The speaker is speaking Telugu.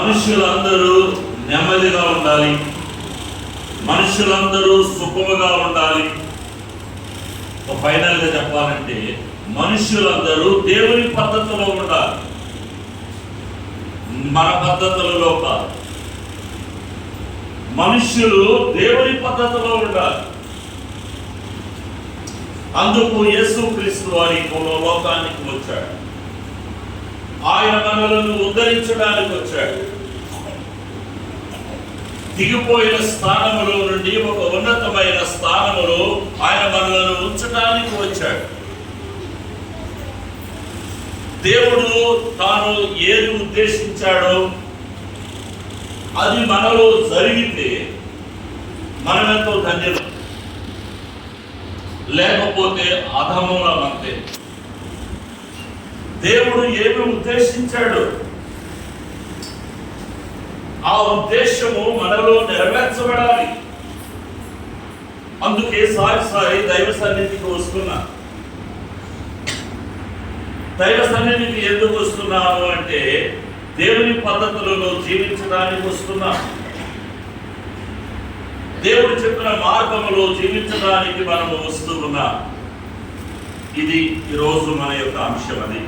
మనుషులందరూ నెమ్మదిగా ఉండాలి, మనుషులందరూ సుఖముగా ఉండాలి. ఫైనల్గా చెప్పాలంటే మనుషులందరూ దేవుని పద్ధతిలో ఉండాలి, మన పద్ధతులలో కాదు. మనుష్యులు దేవుని పద్ధతిలో ఉండాలి. అందుకు యేసుక్రీస్తు వారి లోకానికి వచ్చాడు. ఆయన మనలను ఉద్ధరించడానికి వచ్చాడు. దిగిపోయిన స్థానములో నుండి ఒక ఉన్నతమైన స్థానములో ఆయన మనలను ఉంచడానికి వచ్చాడు. దేవుడు తాను ఏది ఉద్దేశించాడో అది మనలో జరిగితే మనమెంతో ధన్యులు, లేకపోతే అధములమంతే. దేవుడు ఏమి ఉద్దేశించాడు ఆ ఉద్దేశము మనలో నెరవేర్చబడాలి. అందుకే సారి దైవ సన్నిధికి వస్తున్నా. దైవ సన్నిధికి ఎందుకు వస్తున్నాను అంటే దేవుని పద్ధతులలో జీవించడానికి వస్తున్నా. దేవుడు చెప్పిన మార్గములో జీవించడానికి మనము వస్తూ ఉన్నాం. ఇది ఈరోజు మన యొక్క అంశం. అది